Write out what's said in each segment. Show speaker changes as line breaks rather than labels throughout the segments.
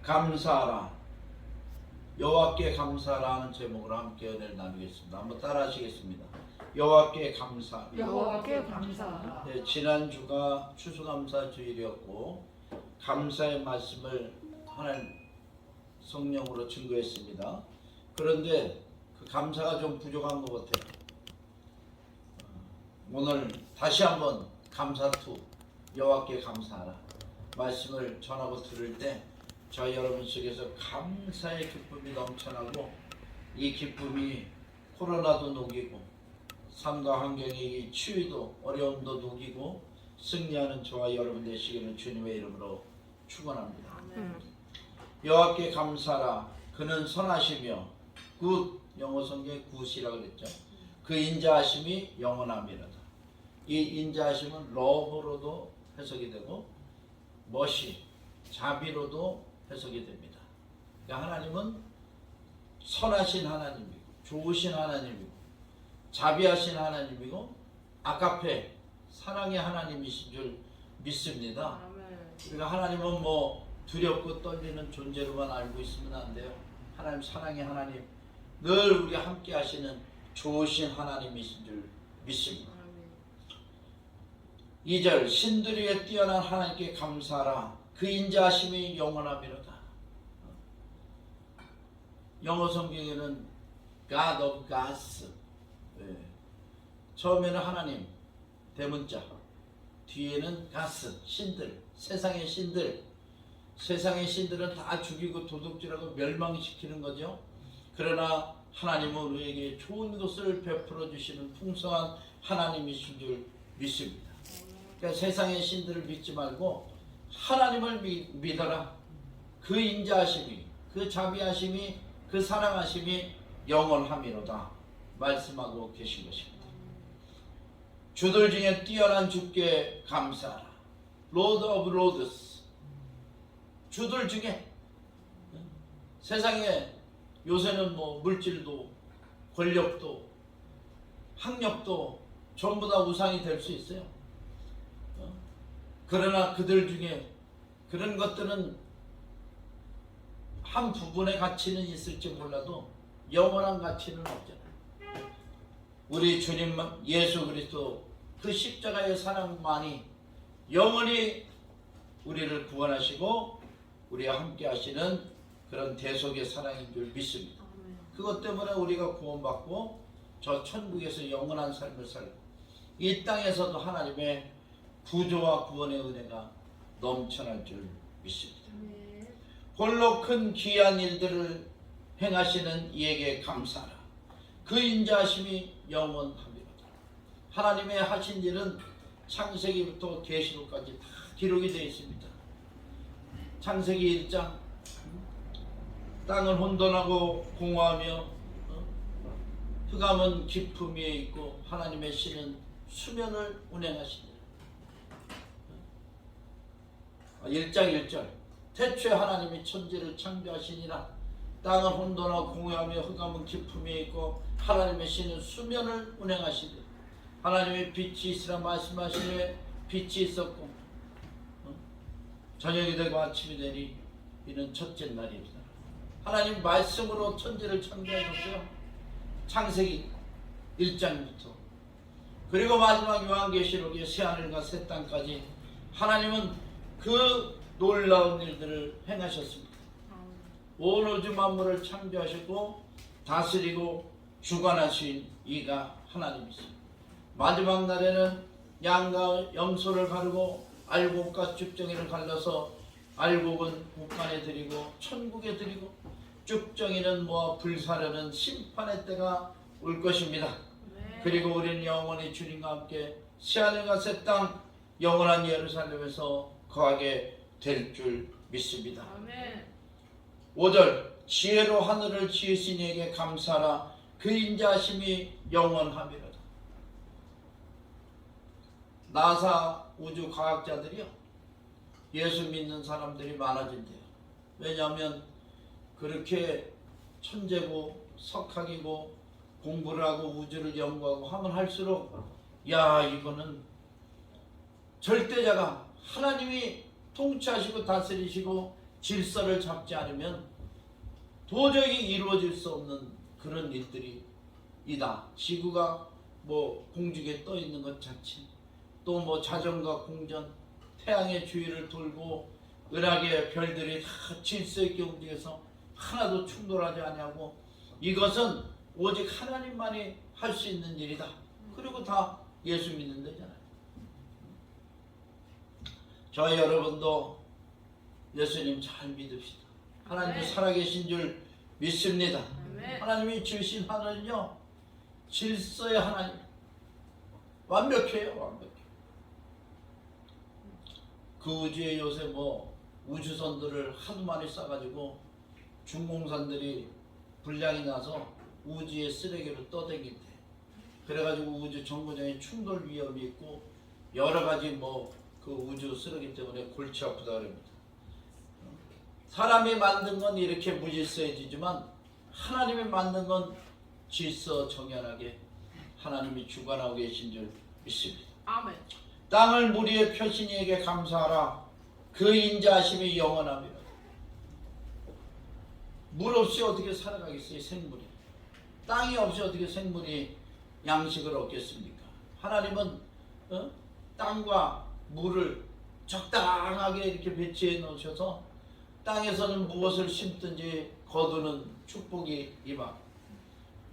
감사하라. 여호와께 감사하라 하는 제목으로 함께 은혜를 나누겠습니다. 한번 따라 하시겠습니다. 여호와께 감사하라.
여호와께 감사하라.
네, 지난주가 추수감사 주일이었고 감사의 말씀을 하나님 성령으로 증거했습니다. 그런데 그 감사가 좀 부족한 것 같아요. 오늘 다시 한번 감사2 여호와께 감사하라 말씀을 전하고 들을 때 저희 여러분 속에서 감사의 기쁨이 넘쳐나고 이 기쁨이 코로나도 녹이고 삶과 환경의 이 추위도 어려움도 녹이고 승리하는 저와 여러분 되시기를 주님의 이름으로 축원합니다. 여호와께 감사하라. 그는 선하시며 굿, 영어 성경에 굿이라고 그랬죠. 그 인자하심이 영원함이로다. 이 인자하심은 러브로도 해석이 되고 머시, 자비로도 해석이 됩니다. 그러니까 하나님은 선하신 하나님이고 좋으신 하나님이고 자비하신 하나님이고 아가페, 사랑의 하나님이신 줄 믿습니다. 우리가 하나님은 뭐 두렵고 떨리는 존재로만 알고 있으면 안 돼요. 하나님 사랑의 하나님, 늘 우리 함께 하시는 좋으신 하나님이신 줄 믿습니다. 2절 신들 위에 뛰어난 하나님께 감사하라. 그 인자하심이 영원함이로다. 영어 성경에는 God of Gods, 처음에는 하나님 대문자, 뒤에는 Gods, 신들, 세상의 신들. 세상의 신들은 다 죽이고 도둑질하고 멸망시키는 거죠. 그러나 하나님은 우리에게 좋은 것을 베풀어 주시는 풍성한 하나님이신 줄 믿습니다. 그러니까 세상의 신들을 믿지 말고 하나님을 믿어라. 그 인자하심이, 그 자비하심이, 그 사랑하심이 영원함이로다 말씀하고 계신 것입니다. 주들 중에 뛰어난 주께 감사하라. Lord of Lords. 주들 중에 세상에 요새는 뭐 물질도 권력도 학력도 전부 다 우상이 될 수 있어요. 그러나 그들 중에 그런 것들은 한 부분의 가치는 있을지 몰라도 영원한 가치는 없잖아요. 우리 주님 예수 그리스도 그 십자가의 사랑만이 영원히 우리를 구원하시고 우리와 함께 하시는 그런 대속의 사랑인 줄 믿습니다. 그것 때문에 우리가 구원받고 저 천국에서 영원한 삶을 살고 이 땅에서도 하나님의 구조와 구원의 은혜가 넘쳐날 줄 믿습니다. 홀로 큰 귀한 일들을 행하시는 이에게 감사하라. 그 인자하심이 영원함이로다. 하나님의 하신 일은 창세기부터 계시록까지 다 기록이 되어 있습니다. 창세기 1장 땅은 혼돈하고 공허하며 흑암은 깊음 위에 있고 하나님의 신은 수면을 운행하시니라. 1장 1절 태초에 하나님이 천지를 창조하시니라. 땅은 혼돈하고 공허하며 흑암은 깊음 위에 있고 하나님의 신은 수면을 운행하시니라. 하나님의 빛이 있으라 말씀하시되 빛이 있었고 저녁이 되고 아침이 되니 이는 첫째 날입니다. 하나님 말씀으로 천지를 창조하셨어요. 창세기 1장부터 그리고 마지막 요한계시록의 새하늘과 새 땅까지 하나님은 그 놀라운 일들을 행하셨습니다. 온 우주 만물을 창조하시고 다스리고 주관하신 이가 하나님이십니다. 마지막 날에는 양과 염소를 가르고 알곡과 쭉정이를 갈라서 알곡은 국간에 드리고 천국에 드리고 쭉정이는 모아 불사르는 심판의 때가 올 것입니다. 그리고 우리는 영원히 주님과 함께 새하늘과 새 땅 영원한 예루살렘에서 거하게 될 줄 믿습니다. 5절 지혜로 하늘을 지으신 이에게 감사하라. 그 인자하심이 영원함이로다. 나사 우주 과학자들이요 예수 믿는 사람들이 많아진대요. 왜냐하면 그렇게 천재고 석학이고 공부를 하고 우주를 연구하고 하면 할수록 야 이거는 절대자가 하나님이 통치하시고 다스리시고 질서를 잡지 않으면 도저히 이루어질 수 없는 그런 일들이 이다. 지구가 뭐 공중에 떠 있는 것 자체, 또 뭐 자전과 공전, 태양의 주위를 돌고 은하계 별들이 다 질서 있게 움직여서 하나도 충돌하지 아니하고, 이것은 오직 하나님만이 할 수 있는 일이다. 그리고 다 예수 믿는 데잖아요. 저희 여러분도 예수님 잘 믿읍시다. 하나님이 살아계신 줄 믿습니다. 하나님이 주신 하나는요, 질서의 하나님, 완벽해요. 완벽해. 그 우주에 요새 뭐 우주선들을 하도 많이 쏴가지고 중공산들이 불량이 나서 우주에 쓰레기로 떠다닌대. 그래가지고 우주 정거장에 충돌 위험이 있고 여러 가지 뭐 그 우주 쓰레기 때문에 골치 아프다 그럽니다. 사람이 만든 건 이렇게 무질서해지지만 하나님이 만든 건 질서 정연하게 하나님이 주관하고 계신 줄 믿습니다.
아멘.
땅을 무리의 표신이에게 감사하라. 그 인자하심이 영원하며. 물 없이 어떻게 살아가겠어요? 생물이. 땅이 없이 어떻게 생물이 양식을 얻겠습니까? 하나님은 땅과 물을 적당하게 이렇게 배치해 놓으셔서 땅에서는 무엇을 심든지 거두는 축복이 임하고,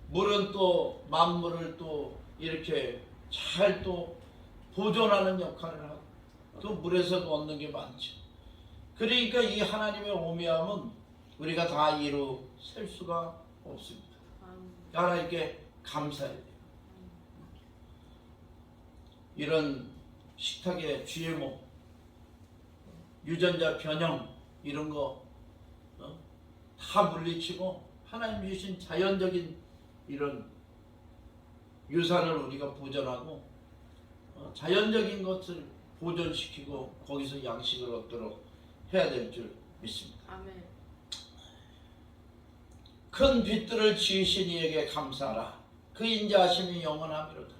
물은 또 만물을 또 이렇게 잘 또 보존하는 역할을 하고, 또 물에서도 얻는 게 많죠. 그러니까 이 하나님의 오묘함은 우리가 다 이루 셀 수가 없습니다. 하나님께 감사해야 돼요. 이런 식탁의 GMO, 유전자 변형 이런 거 다 물리치고 하나님 주신 자연적인 이런 유산을 우리가 보존하고 자연적인 것을 보존시키고 거기서 양식을 얻도록 해야 될 줄 믿습니다.
아멘.
큰 빛들을 지으신 이에게 감사하라. 그 인자하심이 영원하미로다.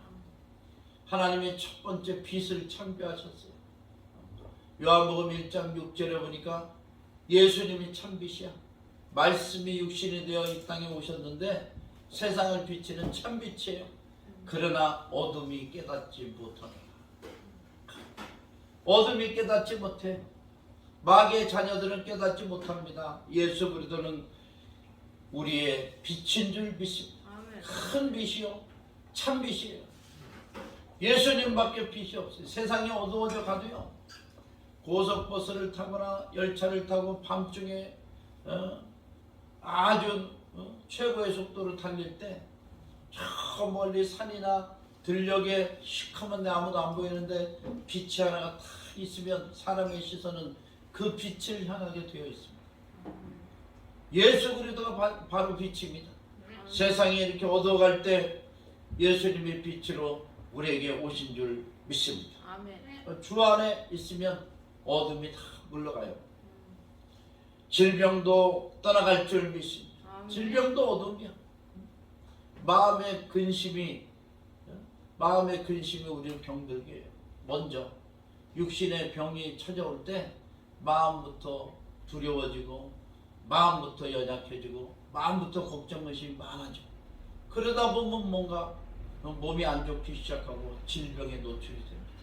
하나님이 첫 번째 빛을 창조하셨어요. 요한복음 1장 6절에 보니까 예수님이 참 빛이야. 말씀이 육신이 되어 이 땅에 오셨는데 세상을 비치는 참 빛이에요. 그러나 어둠이 깨닫지 못하노라. 어둠이 깨닫지 못해. 마귀의 자녀들은 깨닫지 못합니다. 예수 그리스도는 우리의 빛인 줄 믿습니다. 큰 빛이요, 참 빛이에요. 예수님밖에 빛이 없어요. 세상이 어두워져 가도요, 고속버스를 타거나 열차를 타고 밤중에 아주 최고의 속도로 달릴 때 저 멀리 산이나 들녘에 시커먼 데 아무도 안 보이는데 빛이 하나가 딱 있으면 사람의 시선은 그 빛을 향하게 되어 있습니다. 예수 그리스도가 바로 빛입니다. 세상이 이렇게 어두워갈 때 예수님의 빛으로 우리에게 오신 줄 믿습니다.
아멘.
주 안에 있으면 어둠이 다 물러가요. 질병도 떠나갈 줄 믿습니다.
아멘.
질병도 어둠이야. 마음의 근심이 우리를 병들게 해요. 먼저 육신의 병이 찾아올 때 마음부터 두려워지고, 마음부터 연약해지고, 마음부터 걱정의식이 많아져. 그러다 보면 뭔가 몸이 안 좋기 시작하고 질병에 노출이 됩니다.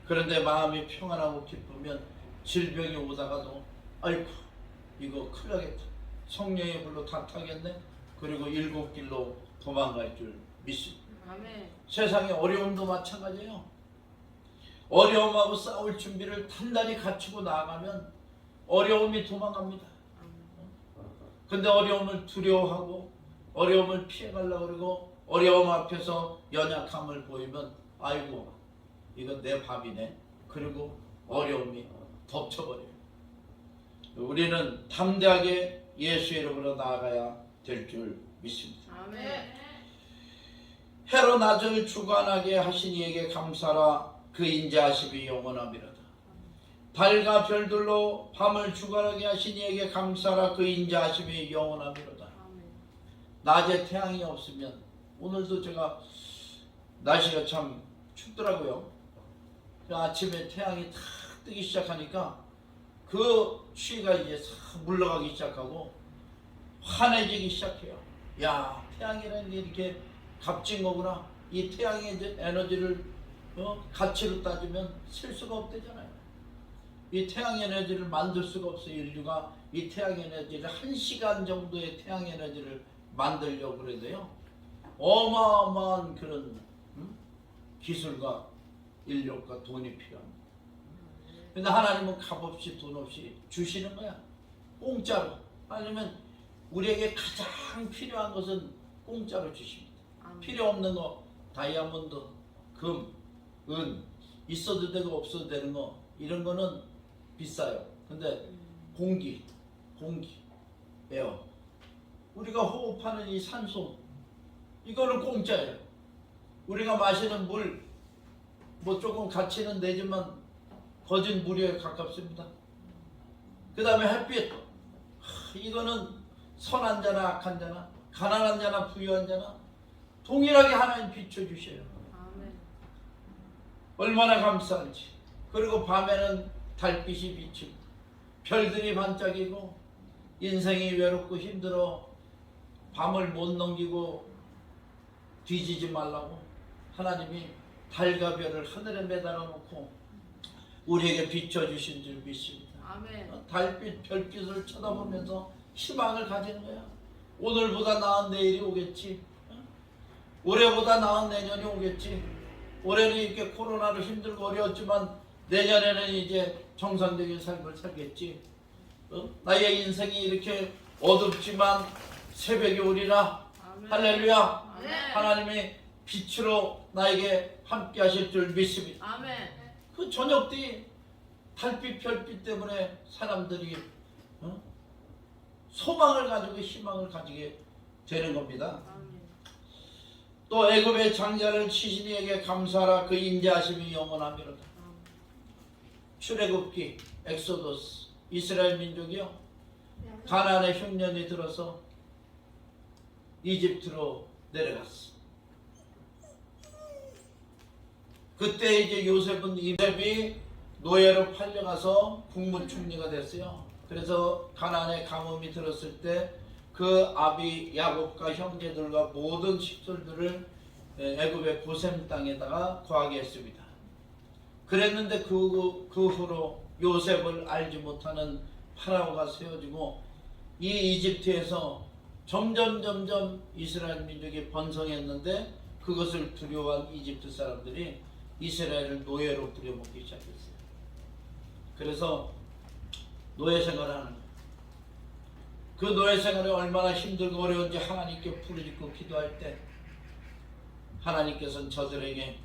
그런데 마음이 평안하고 기쁘면 질병이 오다가도 아이고 이거 큰일 나겠다, 성령의 불로 다 타겠네, 그리고 7길로 도망갈 줄 믿습니다.
아멘.
세상의 어려움도 마찬가지예요. 어려움하고 싸울 준비를 단단히 갖추고 나아가면 어려움이 도망갑니다. 근데 어려움을 두려워하고 어려움을 피해가려고 그러고 어려움 앞에서 연약함을 보이면 아이고 이건 내 밥이네, 그리고 어려움이 덮쳐버려요. 우리는 담대하게 예수의 이름으로 나아가야 될 줄 믿습니다.
아멘.
해로 낮을 주관하게 하신 이에게 감사라. 그 인자하심이 영원함이로다. 달과 별들로 밤을 주관하게 하신 이에게 감사라. 그 인자하심이 영원함이로다. 낮에 태양이 없으면, 오늘도 제가 날씨가 참 춥더라고요. 아침에 태양이 탁 뜨기 시작하니까 그 추위가 이제 싹 물러가기 시작하고 환해지기 시작해요. 야, 태양이라는 게 이렇게 값진 거구나. 이 태양의 에너지를 가치로 따지면 쓸 수가 없대잖아요. 이 태양 에너지를 만들 수가 없어요. 인류가 이 태양 에너지를 1시간 정도의 태양 에너지를 만들려고 그래도요, 어마어마한 그런 기술과 인력과 돈이 필요합니다. 근데 하나님은 값없이 돈 없이 주시는 거야. 공짜로. 아니면 우리에게 가장 필요한 것은 공짜로 주십니다. 필요 없는 거, 다이아몬드, 금, 은, 있어도 되고 없어도 되는 거, 이런 거는 비싸요. 근데 공기, 에어, 우리가 호흡하는 이 산소, 이거는 공짜예요. 우리가 마시는 물, 뭐 조금 가치는 내지만 거진 무료에 가깝습니다. 그 다음에 햇빛, 이거는 선한 자나 악한 자나 가난한 자나 부유한 자나 동일하게 하나님 비춰주셔요. 얼마나 감사한지. 그리고 밤에는 달빛이 비치고 별들이 반짝이고 인생이 외롭고 힘들어 밤을 못 넘기고 뒤지지 말라고 하나님이 달과 별을 하늘에 매달아 놓고 우리에게 비춰주신 줄 믿습니다.
아멘.
달빛, 별빛을 쳐다보면서 희망을 가지는 거야. 오늘보다 나은 내일이 오겠지. 올해보다 나은 내년이 오겠지. 올해는 이렇게 코로나로 힘들고 어려웠지만 내년에는 이제 정상적인 삶을 살겠지. 나의 인생이 이렇게 어둡지만 새벽이 오리라.
아멘.
할렐루야.
아멘.
하나님이 빛으로 나에게 함께 하실 줄 믿습니다.
아멘.
그 저녁 때 달빛 별빛 때문에 사람들이 소망을 가지고 희망을 가지게 되는 겁니다.
아멘.
또 애굽의 장자를 치신 이에게 감사하라. 그 인자하심이 영원하미로다. 출애굽기, 엑소더스, 이스라엘 민족이요, 가나안의 흉년이 들어서 이집트로 내려갔어. 그때 이제 요셉이 노예로 팔려가서 국무총리가 됐어요. 그래서 가나안의 가뭄이 들었을 때 그 아비 야곱과 형제들과 모든 식솔들을 애굽의 고셈 땅에다가 거하게 했습니다. 그랬는데 그 후로 요셉을 알지 못하는 파라오가 세워지고 이 이집트에서 점점 이스라엘 민족이 번성했는데 그것을 두려워한 이집트 사람들이 이스라엘을 노예로 부려먹기 시작했어요. 그래서 노예 생활을 하는 거예요. 그 노예 생활이 얼마나 힘들고 어려운지 하나님께 부르짖고 기도할 때 하나님께서는 저들에게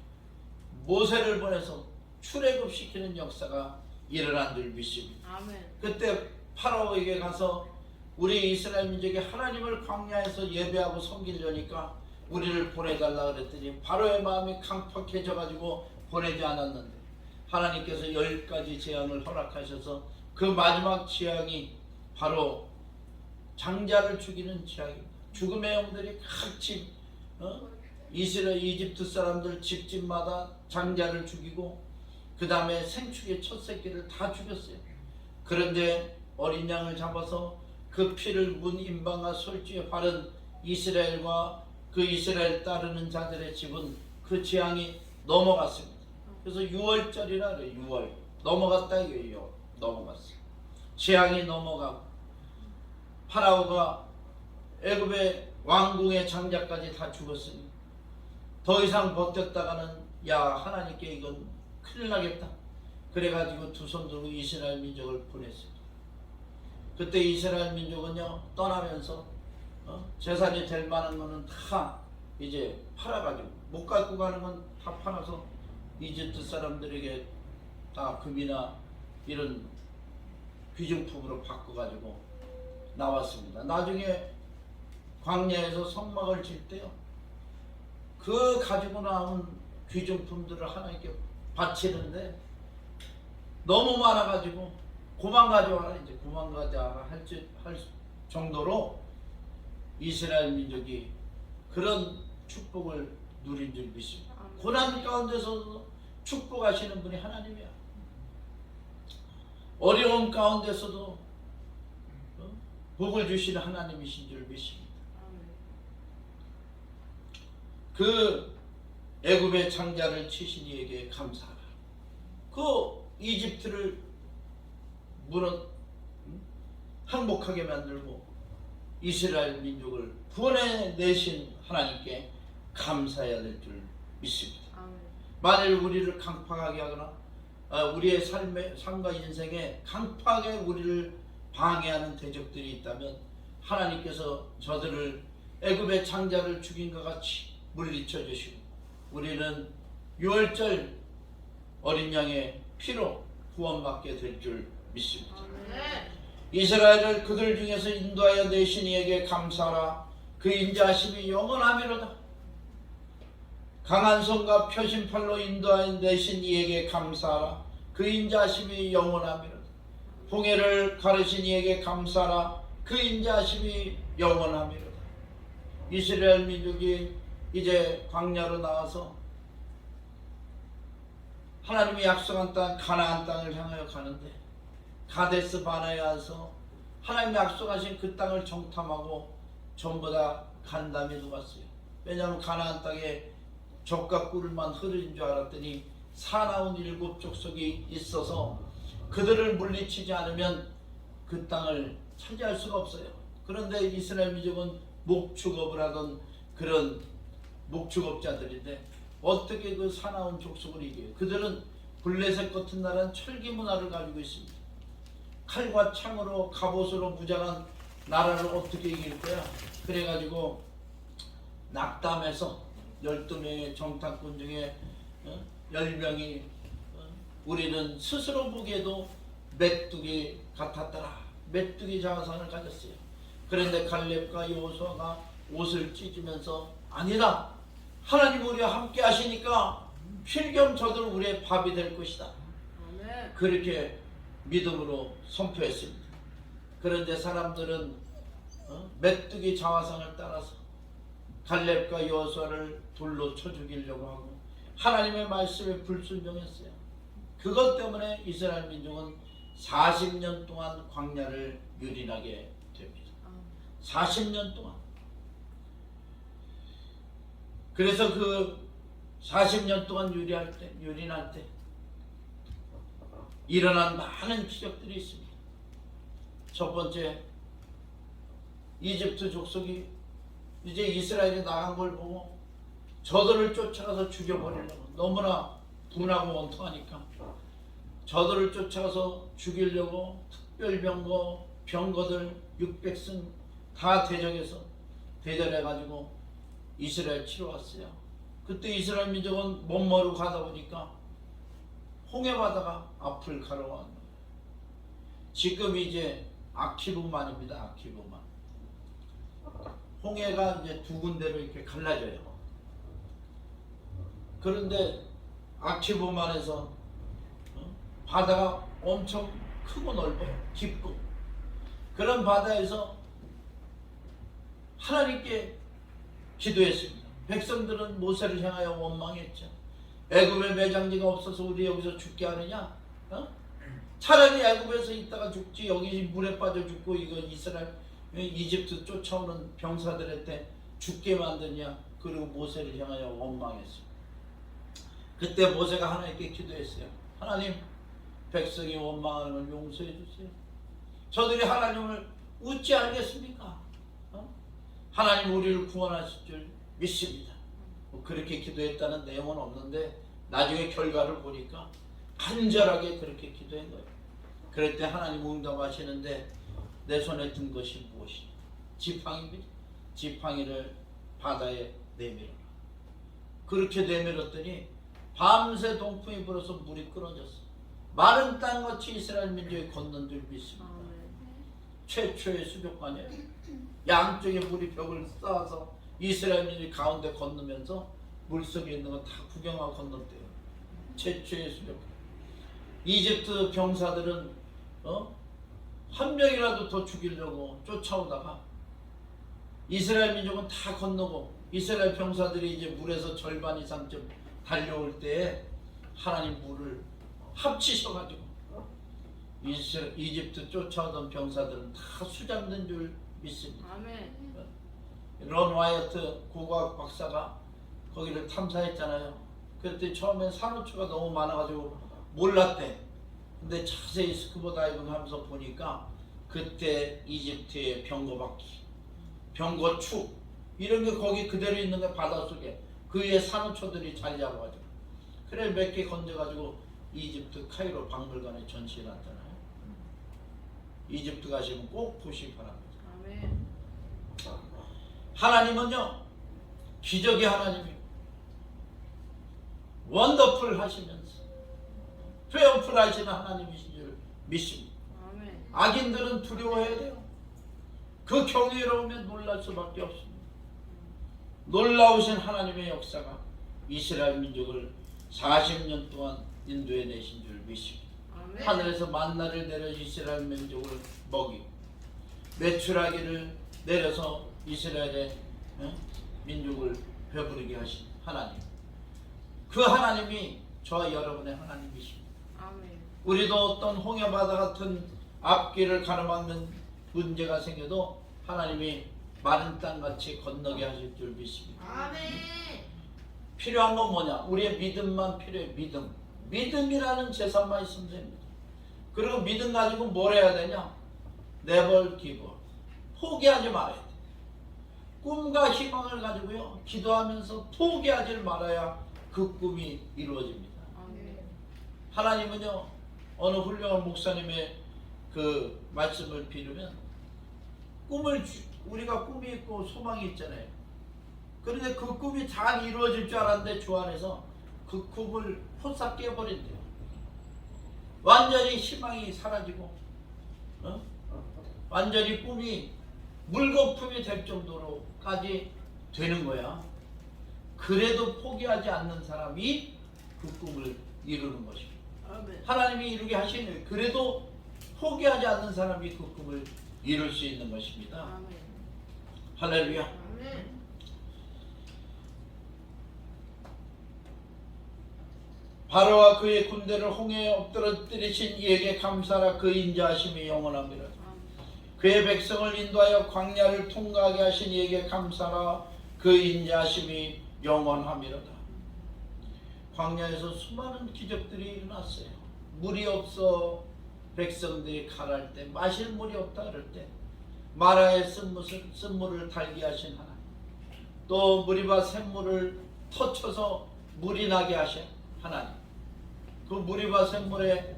모세를 보내서 출애굽시키는 역사가 일어난 줄 믿습니다.
아멘.
그때 파라오에게 가서 우리 이스라엘 민족이 하나님을 광야에서 예배하고 섬기려니까 우리를 보내달라 그랬더니 파라오의 마음이 강팍해져 가지고 보내지 않았는데 하나님께서 10가지 재앙을 허락하셔서 그 마지막 재앙이 바로 장자를 죽이는 재앙입니다. 죽음의 영들이 각집 이스라엘 이집트 사람들 집집마다 장자를 죽이고 그 다음에 생축의 첫 새끼를 다 죽였어요. 그런데 어린 양을 잡아서 그 피를 문 임방과 솔지에 바른 이스라엘과 그 이스라엘 따르는 자들의 집은 그 재앙이 넘어갔습니다. 그래서 6월절이라 그래요. 6월 넘어갔다 이거예요. 넘어갔어요. 재앙이 넘어가고 파라오가 애굽의 왕궁의 장자까지 다 죽었으니 더 이상 버텼다가는 야 하나님께 이건 큰일 나겠다. 그래가지고 두 손 들고 이스라엘 민족을 보냈습니다. 그때 이스라엘 민족은요 떠나면서 재산이 될 만한 거는 다 이제 팔아가지고 못 갖고 가는 건 다 팔아서 이집트 사람들에게 다 금이나 이런 귀중품으로 바꿔가지고 나왔습니다. 나중에 광야에서 성막을 질 때요 그 가지고 나온 귀중품들을 하나님께 바치는데 너무 많아가지고 그만 가져와라 이제 그만 가져와라 할 정도로 이스라엘 민족이 그런 축복을 누린 줄 믿습니다. 고난 가운데서도 축복하시는 분이 하나님이야. 어려움 가운데서도 복을 주시는 하나님이신 줄 믿습니다. 그 애굽의 장자를 치신 이에게 감사하라. 그 이집트를 항복하게 만들고 이스라엘 민족을 구원해내신 하나님께 감사해야 될 줄 믿습니다. 만일 우리를 강팍하게 하거나 우리의 삶과 인생에 강팍하게 우리를 방해하는 대적들이 있다면 하나님께서 저들을 애굽의 장자를 죽인 것 같이 물리쳐 주시고 우리는 유월절 어린 양의 피로 구원받게 될 줄 믿습니다. 이스라엘을 그들 중에서 인도하여 내신 이에게 감사하라. 그 인자하심이 영원하미로다. 강한 손과 표심팔로 인도하여 내신 이에게 감사하라. 그 인자하심이 영원하미로다. 홍해를 가르신 이에게 감사하라. 그 인자하심이 영원하미로다. 이스라엘 민족이 이제 광야로 나와서 하나님이 약속한 땅 가나안 땅을 향하여 가는데 가데스 바네에 와서 하나님이 약속하신 그 땅을 정탐하고 전부 다 간담이 녹았어요. 왜냐하면 가나안 땅에 젖과 꿀만 흐르는 줄 알았더니 사나운 7 족속이 있어서 그들을 물리치지 않으면 그 땅을 차지할 수가 없어요. 그런데 이스라엘 민족은 목축업을 하던 그런 목축업자들인데 어떻게 그 사나운 족속을 이겨요? 그들은 블레셋 같은 나라는 철기 문화를 가지고 있습니다. 칼과 창으로 갑옷으로 무장한 나라를 어떻게 이길 거야? 그래가지고 낙담해서 12명의 정탐꾼 중에 10명이 우리는 스스로 보기에도 메뚜기 같았더라. 메뚜기 자화상을 가졌어요. 그런데 갈렙과 여호수아가 옷을 찢으면서 아니다. 하나님 우리와 함께 하시니까 필경 저들 우리의 밥이 될 것이다. 그렇게 믿음으로 선포했습니다. 그런데 사람들은 메뚜기 자화상을 따라서 갈렙과 여호수아를 돌로 쳐 죽이려고 하고 하나님의 말씀에 불순종했어요. 그것 때문에 이스라엘 민족은 40년 동안 광야를 유린하게 됩니다. 40년 동안. 그래서 그 40년 동안 유린할 때 일어난 많은 기적들이 있습니다. 첫 번째, 이집트 족속이 이제 이스라엘이 나간 걸 보고 저들을 쫓아가서 죽여버리려고 너무나 분하고 원통하니까 저들을 쫓아가서 죽이려고 특별병거 병거들 600승 다 대절해가지고 이스라엘 치러 왔어요. 그때 이스라엘 민족은 멋모르고 가다 보니까 홍해바다가 앞을 가로가는 거예요. 지금 이제 아키브만입니다. 아키브만. 홍해가 이제 두 군데로 이렇게 갈라져요. 그런데 아키브만에서 바다가 엄청 크고 넓어요. 깊고. 그런 바다에서 하나님께 기도했습니다. 백성들은 모세를 향하여 원망했죠. 애굽에 매장지가 없어서 우리 여기서 죽게 하느냐? 차라리 애굽에서 있다가 죽지 여기 물에 빠져 죽고 이거 이집트 쫓아오는 병사들한테 죽게 만드냐? 그리고 모세를 향하여 원망했습니다. 그때 모세가 하나님께 기도했어요. 하나님, 백성이 원망하는 걸 용서해 주세요. 저들이 하나님을 웃지 않겠습니까? 하나님 우리를 구원하실 줄 믿습니다. 그렇게 기도했다는 내용은 없는데 나중에 결과를 보니까 간절하게 그렇게 기도한 거예요. 그럴 때 하나님 응답하시는데 내 손에 든 것이 무엇이냐? 지팡이입니다. 지팡이를 바다에 내밀어라. 그렇게 내밀었더니 밤새 동풍이 불어서 물이 끊어졌어. 마른 땅같이 이스라엘 민족이 건넌 줄 믿습니다. 최초의 수족관이에요. 양쪽에 물이 벽을 쌓아서 이스라엘 민족이 가운데 건너면서 물속에 있는 거 다 구경하고 건넜대요. 최초의 수족관. 이집트 병사들은 한 명이라도 더 죽이려고 쫓아오다가 이스라엘 민족은 다 건너고 이스라엘 병사들이 이제 물에서 절반 이상쯤 달려올 때에 하나님 물을 합치셔가지고 이집트 쫓아오던 병사들은 다 수장된 줄 믿습니다.
아멘.
런 와이어트 국어학 박사가 거기를 탐사했잖아요. 그랬더니 처음엔 산호초가 너무 많아가지고 몰랐대. 근데 자세히 스쿠버 다이빙 하면서 보니까 그때 이집트의 병거바퀴, 병거축 이런 게 거기 그대로 있는 게 바닷속에 그 위에 산호초들이 자리 잡아가지고 그래 몇 개 건져가지고 이집트 카이로 박물관에 전시해놨잖아요. 이집트 가시면 꼭 보시기 바랍니다.
아멘.
하나님은요 기적의 하나님이에요. 원더풀 하시면서 페어풀 하시는 하나님이신 줄 믿습니다.
아멘.
악인들은 두려워해야 돼요. 그 경이로우면 놀랄 수밖에 없습니다. 놀라우신 하나님의 역사가 이스라엘 민족을 40년 동안 인도해 내신 줄 믿습니다.
아멘.
하늘에서 만나를 내려 이스라엘 민족을 먹이고 메추라기를 내려서 이스라엘의 민족을 배부르게 하신 하나님, 그 하나님이 저와 여러분의 하나님이십니다.
아멘.
우리도 어떤 홍해바다 같은 앞길을 가로막는 문제가 생겨도 하나님이 마른 땅같이 건너게 하실 줄 믿습니다.
아멘.
필요한 건 뭐냐? 우리의 믿음만 필요해. 믿음이라는 재산만 있으면 됩니다. 그리고 믿음 가지고 뭘 해야 되냐? Never give up. 포기하지 말아야 돼. 꿈과 희망을 가지고요 기도하면서 포기하지 말아야 그 꿈이 이루어집니다.
아멘.
하나님은요 어느 훌륭한 목사님의 그 말씀을 빌으면 우리가 꿈이 있고 소망이 있잖아요. 그런데 그 꿈이 잘 이루어질 줄 알았는데 주 안에서 그 꿈을 홀싹 깨버린대요. 완전히 희망이 사라지고 완전히 꿈이 물거품이 될 정도로까지 되는 거야. 그래도 포기하지 않는 사람이 그 꿈을 이루는 것입니다.
아멘.
하나님이 이루게 하시는 그래도 포기하지 않는 사람이 그 꿈을 이룰 수 있는 것입니다.
아멘.
할렐루야.
아멘.
바로와 그의 군대를 홍해에 엎드러뜨리신 이에게 감사라. 그 인자하심이 영원합니다. 그의 백성을 인도하여 광야를 통과하게 하신 이에게 감사라. 그 인자하심이 영원함이로다. 광야에서 수많은 기적들이 일어났어요. 물이 없어 백성들이 가랄 때, 마실 물이 없다 그럴 때 마라의 쓴물을 달게 하신 하나님, 또 무리바 샘물을 터쳐서 물이 나게 하신 하나님, 그 무리바 샘물에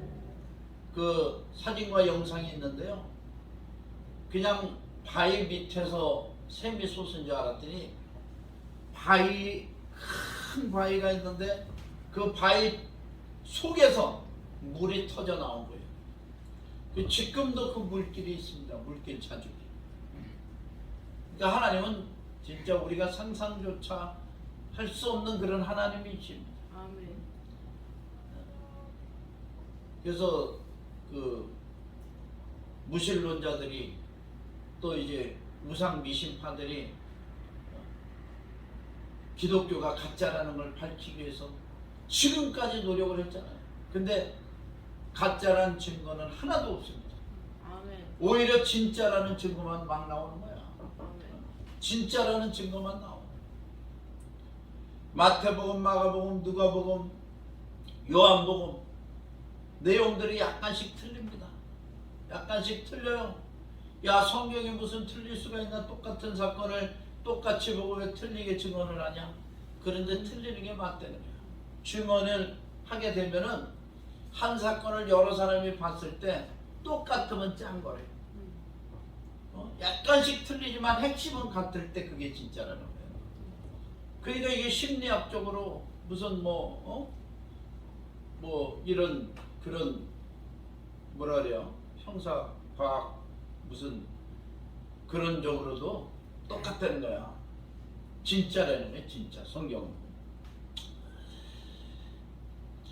그 사진과 영상이 있는데요, 그냥 바위 밑에서 샘이 솟은 줄 알았더니 큰 바위가 있는데 그 바위 속에서 물이 터져 나온 거예요. 지금도 그 물길이 있습니다. 물길 자주기. 그러니까 하나님은 진짜 우리가 상상조차 할 수 없는 그런 하나님이십니다.
아멘.
그래서 그 무신론자들이 또 이제 우상 미신파들이 기독교가 가짜라는 걸 밝히기 위해서 지금까지 노력을 했잖아요. 근데 가짜라는 증거는 하나도 없습니다.
아멘.
오히려 진짜라는 증거만 막 나오는 거야.
아멘.
진짜라는 증거만 나오는 거야. 마태복음, 마가복음, 누가복음, 요한복음 내용들이 약간씩 틀립니다. 약간씩 틀려요. 야, 성경이 무슨 틀릴 수가 있나? 똑같은 사건을 똑같이 보고 왜 틀리게 증언을 하냐? 그런데 틀리는 게 맞다는 거야. 증언을 하게 되면은 한 사건을 여러 사람이 봤을 때 똑같으면 짠 거래. 약간씩 틀리지만 핵심은 같을 때 그게 진짜라는 거예요. 그러니까 이게 심리학적으로 무슨 뭐 이런 그런 뭐라 그래요? 형사 과학 무슨 그런 쪽으로도 똑같다는 거야. 진짜라는 거야. 진짜 성경.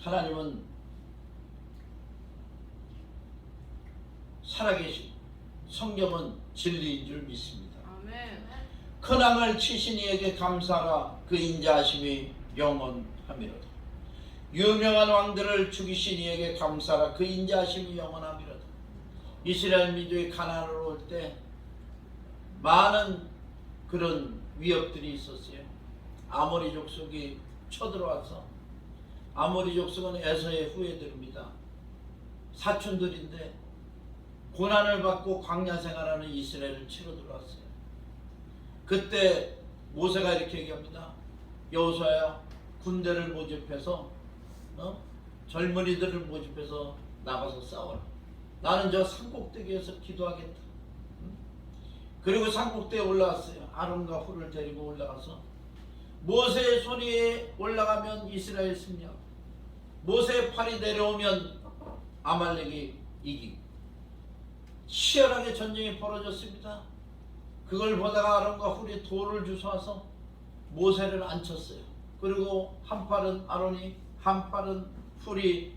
하나님은 살아계시고 성경은 진리인 줄 믿습니다.
아멘.
근황을 치신 이에게 감사라. 그 인자하심이 영원함이로다. 유명한 왕들을 죽이신 이에게 감사라. 그 인자하심이 영원함이로다. 이스라엘 민족이 가나안으로 올 때 많은 그런 위협들이 있었어요. 아모리 족속이 쳐들어와서, 아모리 족속은 에서의 후예들입니다. 사촌들인데 고난을 받고 광야 생활하는 이스라엘을 치러 들어왔어요. 그때 모세가 이렇게 얘기합니다. 여호수아야, 군대를 모집해서 젊은이들을 모집해서 나가서 싸워라. 나는 저 산꼭대기에서 기도하겠다. 그리고 산꼭대기에 올라갔어요. 아론과 훌을 데리고 올라가서 모세의 소리에 올라가면 이스라엘 승리하고, 모세의 팔이 내려오면 아말렉이 이기고, 치열하게 전쟁이 벌어졌습니다. 그걸 보다가 아론과 훌이 돌을 주워와서 모세를 앉혔어요. 그리고 한 팔은 아론이, 한 팔은 훌이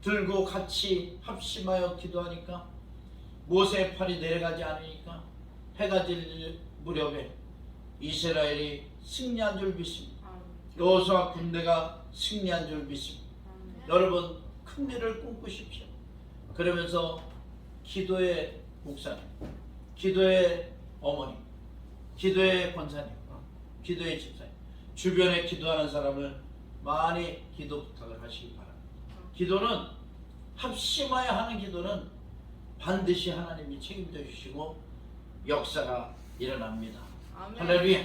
들고 같이 합심하여 기도하니까 모세의 팔이 내려가지 않으니까 해가 질 무렵에 이스라엘이 승리한 줄 믿습니다. 여호수아 군대가 승리한 줄 믿습니다. 여러분, 큰 일을 꿈꾸십시오. 그러면서 기도의 목사님, 기도의 어머니, 기도의 권사님, 기도의 집사님, 주변에 기도하는 사람을 많이 기도 부탁을 하시기 바랍니다. 기도는, 합심하여 하는 기도는 반드시 하나님이 책임져 주시고 역사가 일어납니다. 할렐루야.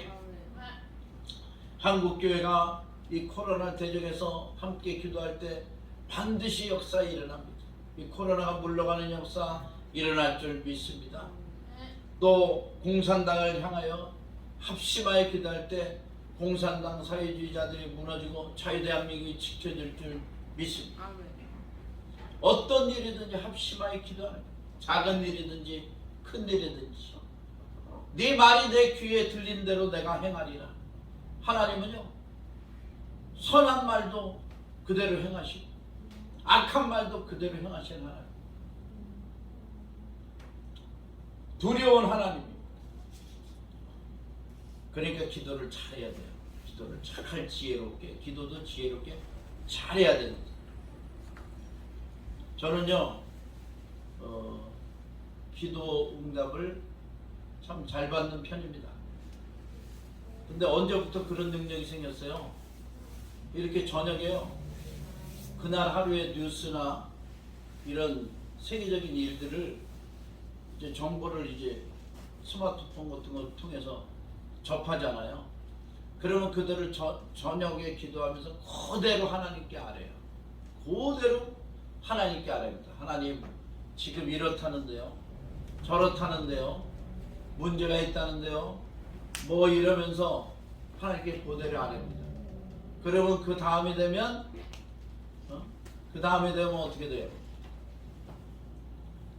한국교회가 이 코로나 대적에서 함께 기도할 때 반드시 역사 일어납니다. 이 코로나가 물러가는 역사 일어날 줄 믿습니다. 또 공산당을 향하여 합심하여 기도할 때 공산당 사회주의자들이 무너지고 자유대한민국이 지켜질 줄 믿습니다. 어떤 일이든지 합심하여 기도하는 거예요. 작은 일이든지 큰 일이든지 네 말이 내 귀에 들린 대로 내가 행하리라. 하나님은요, 선한 말도 그대로 행하시고 악한 말도 그대로 행하시는 하나님, 두려운 하나님입니다. 그러니까 기도를 잘해야 돼요. 기도를 잘 지혜롭게, 기도도 지혜롭게 잘해야 됩니다. 저는요, 기도 응답을 참 잘 받는 편입니다. 근데 언제부터 그런 능력이 생겼어요? 이렇게 저녁에요, 그날 하루의 뉴스나 이런 세계적인 일들을 이제 정보를 이제 스마트폰 같은 걸 통해서 접하잖아요. 그러면 그들을 저녁에 기도하면서 그대로 하나님께 아뢰요. 그대로 하나님께 아뢰입니다. 하나님, 지금 이렇다는데요, 저렇다는데요, 문제가 있다는데요, 뭐 이러면서 하나님께 그대로 아뢰입니다. 그러면 그 다음이 되면 어떻게 돼요?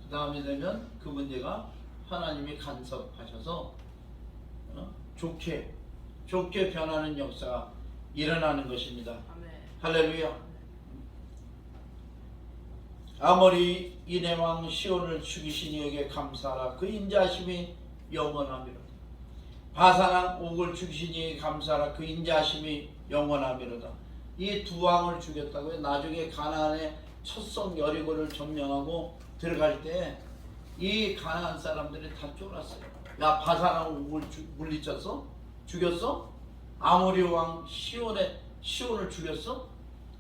그 다음이 되면 그 문제가 하나님이 간섭하셔서 좋게 변하는 역사가 일어나는 것입니다. 할렐루야. 아모리 이내왕 시온을 죽이신 이에게 감사하라. 그 인자하심이 영원하미로다. 바산왕 옥을 죽이신 이에게 감사하라. 그 인자하심이 영원하미로다. 이 두 왕을 죽였다고요. 나중에 가나안의 첫성 여리고를 점령하고 들어갈 때 이 가나안 사람들이 다 쫄았어요. 야, 바산왕 옥을 물리쳤어? 죽였어? 아모리 왕 시온을 죽였어?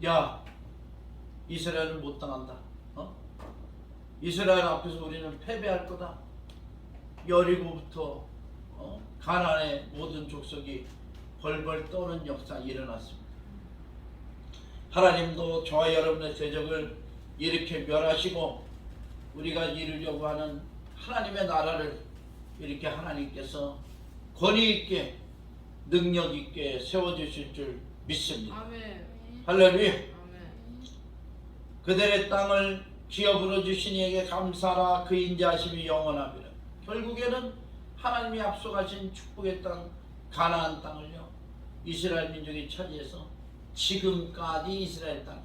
야, 이스라엘은 못 당한다. 이스라엘 앞에서 우리는 패배할 거다. 여리고부터 가나안의 모든 족속이 벌벌 떠는 역사 일어났습니다. 하나님도 저와 여러분의 대적을 이렇게 멸하시고 우리가 이루려고 하는 하나님의 나라를 이렇게 하나님께서 권위 있게 능력 있게 세워주실 줄 믿습니다.
아멘.
할렐루야.
아멘.
그들의 땅을 기업으로 주신 이에게 감사하라. 그 인자하심이 영원합니다. 결국에는 하나님이 약속하신 축복의 땅 가나안 땅을요, 이스라엘 민족이 차지해서 지금까지 이스라엘 땅,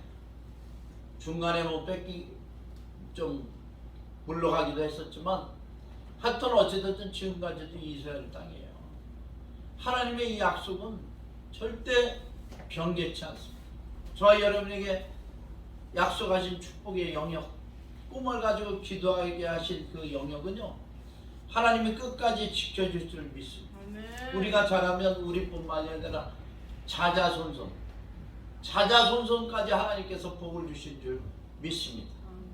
중간에 뭐 뺏기 좀 물러가기도 했었지만 하여튼 어찌됐든 지금까지도 이스라엘 땅이에요. 하나님의 이 약속은 절대 변개치 않습니다. 저와 여러분에게 약속하신 축복의 영역, 꿈을 가지고 기도하게 하신 그 영역은요, 하나님이 끝까지 지켜줄 줄 믿습니다.
아멘.
우리가 잘하면 우리뿐만이 아니라 자자손손까지 하나님께서 복을 주신 줄 믿습니다.
아멘.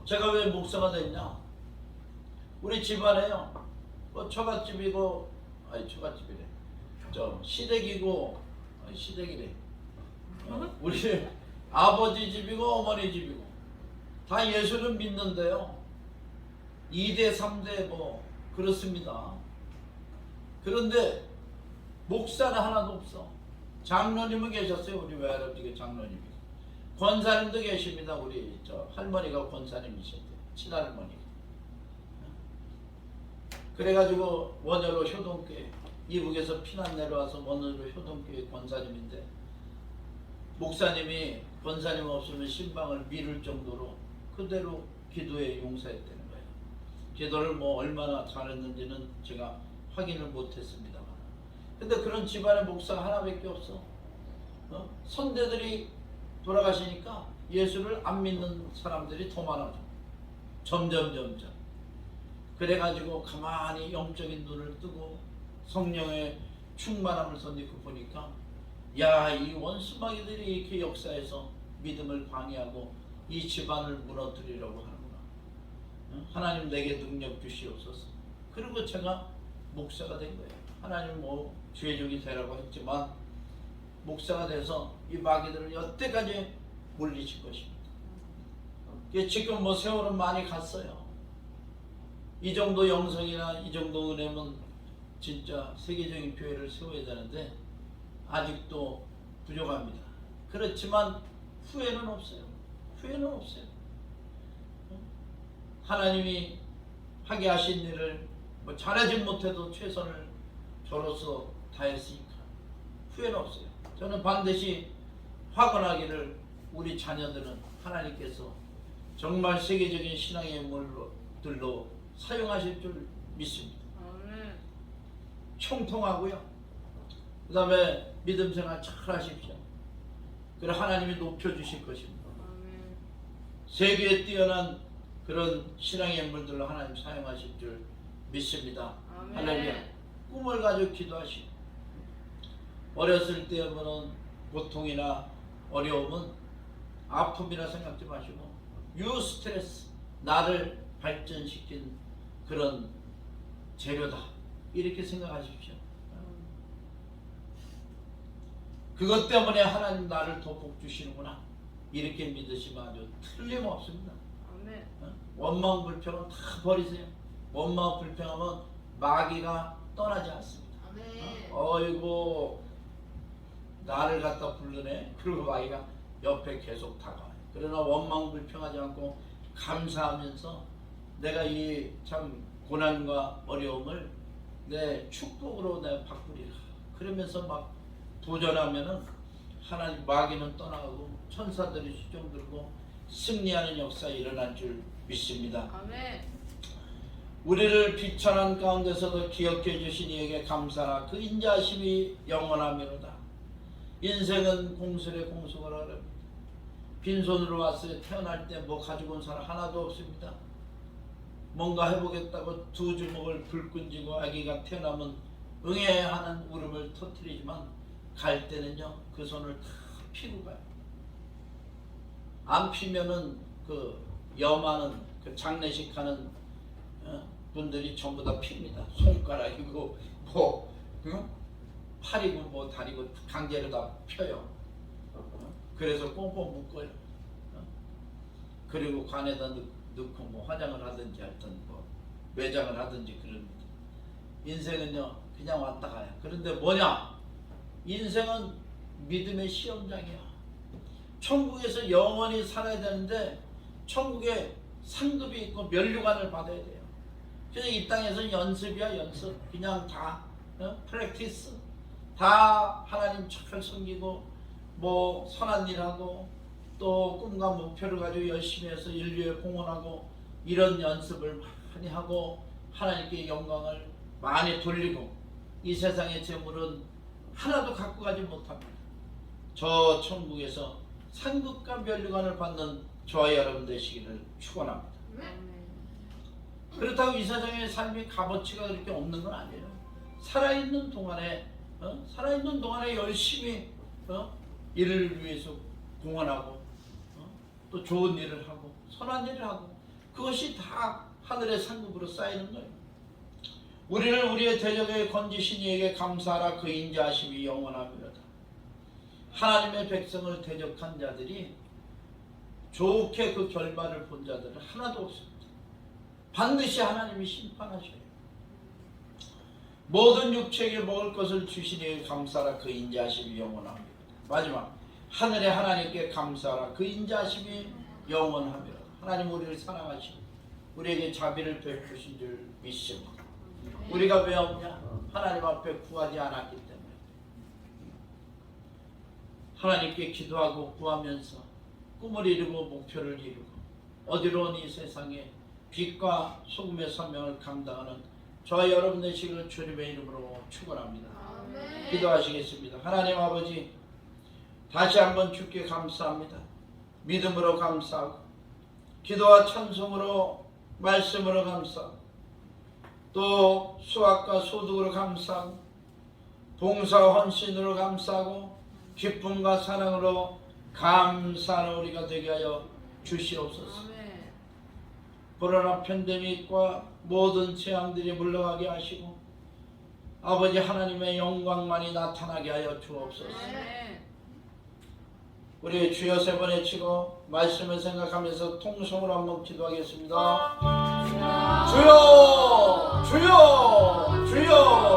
제가 왜 목사가 됐냐? 우리 집안에요, 뭐 처갓집이고, 아니 처갓집이래, 저 시댁이고, 아니 시댁이래, 우리 아버지 집이고 어머니 집이고 다 예수를 믿는데요, 2대 3대 뭐 그렇습니다. 그런데 목사는 하나도 없어. 장로님은 계셨어요. 우리 외할아버지가 장로님이. 권사님도 계십니다. 우리 저 할머니가 권사님이셨대요. 친할머니가. 그래가지고 원효로 효동교회, 이북에서 피난 내려와서 원효로 효동교회 권사님인데, 목사님이 권사님 없으면 신방을 미룰 정도로 그대로 기도에 용서했다는 거예요. 기도를 뭐 얼마나 잘했는지는 제가 확인을 못했습니다만, 근데 그런 집안의 목사가 하나밖에 없어. 선대들이 돌아가시니까 예수를 안 믿는 사람들이 더 많아져. 점점. 그래가지고 가만히 영적인 눈을 뜨고 성령의 충만함을 선짓고 보니까, 야, 이 원수마귀들이 이렇게 역사에서 믿음을 방해하고 이 집안을 무너뜨리려고 하는구나. 하나님 내게 능력 주시옵소서. 그리고 제가 목사가 된 거예요. 하나님 뭐 죄종이 되라고 했지만 목사가 돼서 이 마귀들을 여태까지 물리칠 것입니다. 지금 뭐 세월은 많이 갔어요. 이 정도 영성이나 이 정도 은혜면 진짜 세계적인 교회를 세워야 되는데 아직도 부족합니다. 그렇지만 후회는 없어요. 하나님이 하게 하신 일을 뭐 잘하지 못해도 최선을 저로서 다했으니까 후회는 없어요. 저는 반드시 화건하기를 우리 자녀들은 하나님께서 정말 세계적인 신앙의 인물들로 사용하실 줄 믿습니다.
아멘.
총통하고요. 그 다음에 믿음 생활 잘 하십시오. 그래 하나님이 높여주실 것입니다.
아멘.
세계에 뛰어난 그런 신앙의 인물들로 하나님 사용하실 줄 믿습니다.
아멘.
할렐루야. 꿈을 가지고 기도하시고, 어렸을 때 보는 고통이나 어려움은 아픔이라 생각지 마시고 유스트레스, 나를 발전시킨 그런 재료다, 이렇게 생각하십시오. 그것 때문에 하나님 나를 더 복 주시는구나, 이렇게 믿으시면 아주 틀림없습니다.
아멘.
원망 불평은 다 버리세요. 원망 불평하면 마귀가 떠나지 않습니다.
아멘.
어이구 나를 갖다 부르네. 그리고 마귀가 옆에 계속 다가와요. 그러나 원망 불평하지 않고 감사하면서 내가 이 참 고난과 어려움을 내 축복으로 내가 바꾸리라, 그러면서 막 도전하면은 하나님 마귀는 떠나가고 천사들이 수종들고 승리하는 역사 일어날 줄 믿습니다.
아멘.
우리를 비천한 가운데서도 기억해 주신 이에게 감사나 그 인자하심이 영원하미로다. 인생은 공술에 공수거라 그럽니다. 빈손으로 왔어요. 태어날 때 뭐 가지고 온 사람 하나도 없습니다. 뭔가 해보겠다고 두 주먹을 불끈 쥐고 아기가 태어나면 응해야 하는 울음을 터뜨리지만 갈 때는요 그 손을 다 피고 가요. 안 피면은 그 염하는 그 장례식 하는 분들이 전부 다 핍니다. 손가락이고 뭐 팔이고 뭐 다리고 강제로 다 펴요. 그래서 꽁꽁 묶어요. 그리고 관에다 넣고 뭐 화장을 하든지 하여튼 뭐 매장을 하든지 그럽니다. 인생은요 그냥 왔다 가요. 그런데 뭐냐? 인생은 믿음의 시험장이야. 천국에서 영원히 살아야 되는데 천국에 상급이 있고 면류관을 받아야 돼요. 그래서 이 땅에서 연습이야, 연습. 그냥 다 프랙티스. 다 하나님 잘 섬기고 뭐 선한 일하고 또 꿈과 목표를 가지고 열심히 해서 인류에 공헌하고 이런 연습을 많이 하고 하나님께 영광을 많이 돌리고 이 세상의 재물은 하나도 갖고 가지 못합니다. 저 천국에서 상급과 면류관을 받는 저와 여러분 되시기를 축원합니다.
아멘.
그렇다고 이 세상의 삶의 값어치가 그렇게 없는 건 아니에요. 살아있는 동안에 열심히 일을 위해서 공헌하고 또 좋은 일을 하고 선한 일을 하고 그것이 다 하늘의 상급으로 쌓이는 거예요. 우리를 우리의 대적에 건지신 이에게 감사하라. 그 인자하심이 영원하리로다. 하나님의 백성을 대적한 자들이 좋게 그 결말을 본 자들은 하나도 없습니다. 반드시 하나님이 심판하셔요. 모든 육체에게 먹을 것을 주신 이에게 감사하라. 그 인자하심이 영원합니다. 마지막, 하늘의 하나님께 감사하라. 그 인자하심이 영원합니다. 하나님 우리를 사랑하시고 우리에게 자비를 베푸신 줄 믿습니다. 우리가 왜 없냐? 하나님 앞에 구하지 않았기 때문에. 하나님께 기도하고 구하면서 꿈을 이루고 목표를 이루고 어디로운 이 세상에 빛과 소금의 사명을 감당하는 저와 여러분 되시기를 주님의 이름으로 축원합니다.
아멘.
기도하시겠습니다. 하나님 아버지, 다시 한번 주께 감사합니다. 믿음으로 감사하고 기도와 찬송으로 말씀으로 감사하고 또 수학과 소득으로 감사하고 봉사와 헌신으로 감사하고 기쁨과 사랑으로 감사하는 우리가 되게 하여 주시옵소서.
아멘.
코로나 팬데믹과 모든 재앙들이 물러가게 하시고 아버지 하나님의 영광만이 나타나게 하여 주옵소서.
아멘.
우리 주여 세 번 외치고 말씀을 생각하면서 통성으로 한번 기도하겠습니다. 주여 주여 주여